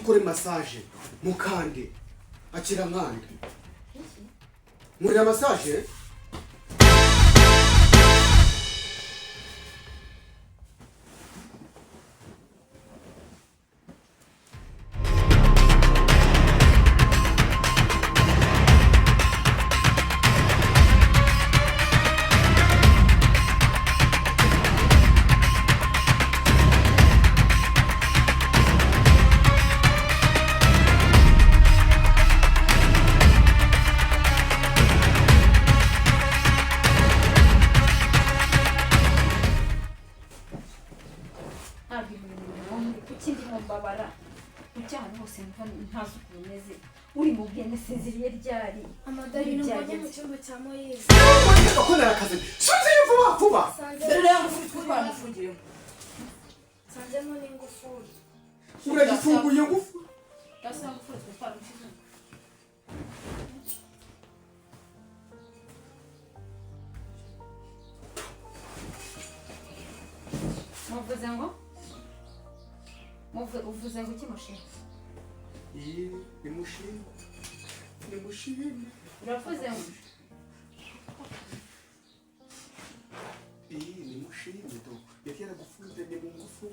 mukore massage mukande akira nkande muri massage babara ujyana hose ntazi ukuntu umeze uri mu bwene sinziriye ryari Amadarino mbonye mu cyumba cya Moise ko narakaze subize vuba dore yamufungiye bamufungiye sanzemo n'ingufuri uragifunguye ngufu gasanga ufite twarushije muvuze ngo uvuze ngo kimushime nimushime uravuze ngo nimushime do yari yaragufunze ni mu ngufu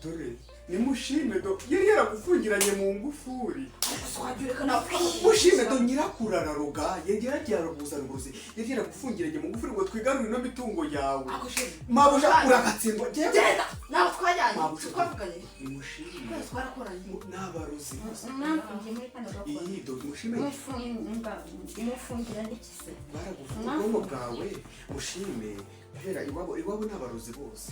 dore nimushime do yari yaragufungiranye mu ngufuri mushime do nyirakurara roga yari yaragiye yari yaragufungiranye mu ngufuri ngo twigarurire no mitungo yawe mabusha urakatsindwa genda nawe twajyanye twavuganye nimushime twarakoranye n'abarozi mwafungiye muri kano gakora iyi do mushime mufungira ndikise baragufunga ubwonko bwawe mushime kubera iwabo n'abarozi bose